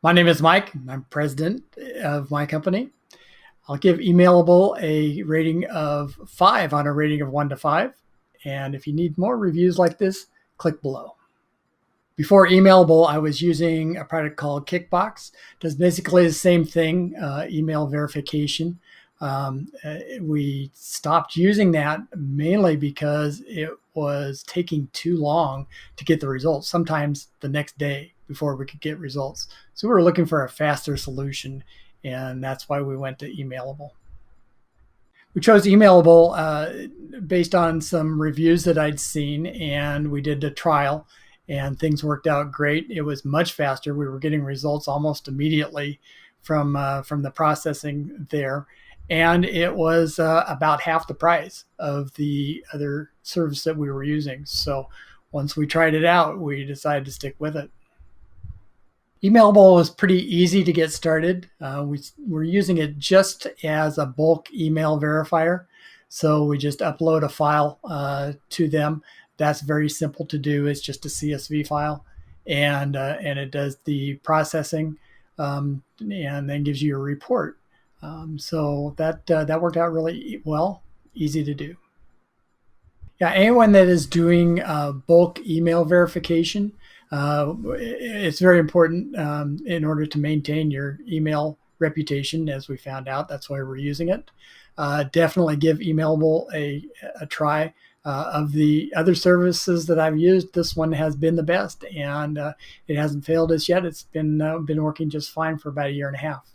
My name is Mike. I'm president of my company. I'll give Emailable a rating of 5 on a rating of 1 to 5. And if you need more reviews like this, click below. Before Emailable, I was using a product called Kickbox. It does basically the same thing, email verification. We stopped using that mainly because it was taking too long to get the results, sometimes the next day before we could get results. So we were looking for a faster solution, and that's why we went to Emailable. We chose Emailable based on some reviews that I'd seen, and we did a trial, and things worked out great. It was much faster. We were getting results almost immediately from the processing there, and it was about half the price of the other service that we were using. So once we tried it out, we decided to stick with it. Emailable was pretty easy to get started. We're using it just as a bulk email verifier. So we just upload a file to them. That's very simple to do. It's just a CSV file, and it does the processing and then gives you a report. So that worked out really well, easy to do. Yeah, anyone that is doing bulk email verification, it's very important in order to maintain your email reputation, as we found out. That's why we're using it. Definitely give Emailable a try. Of the other services that I've used, this one has been the best, and it hasn't failed us yet. It's been working just fine for about a year and a half.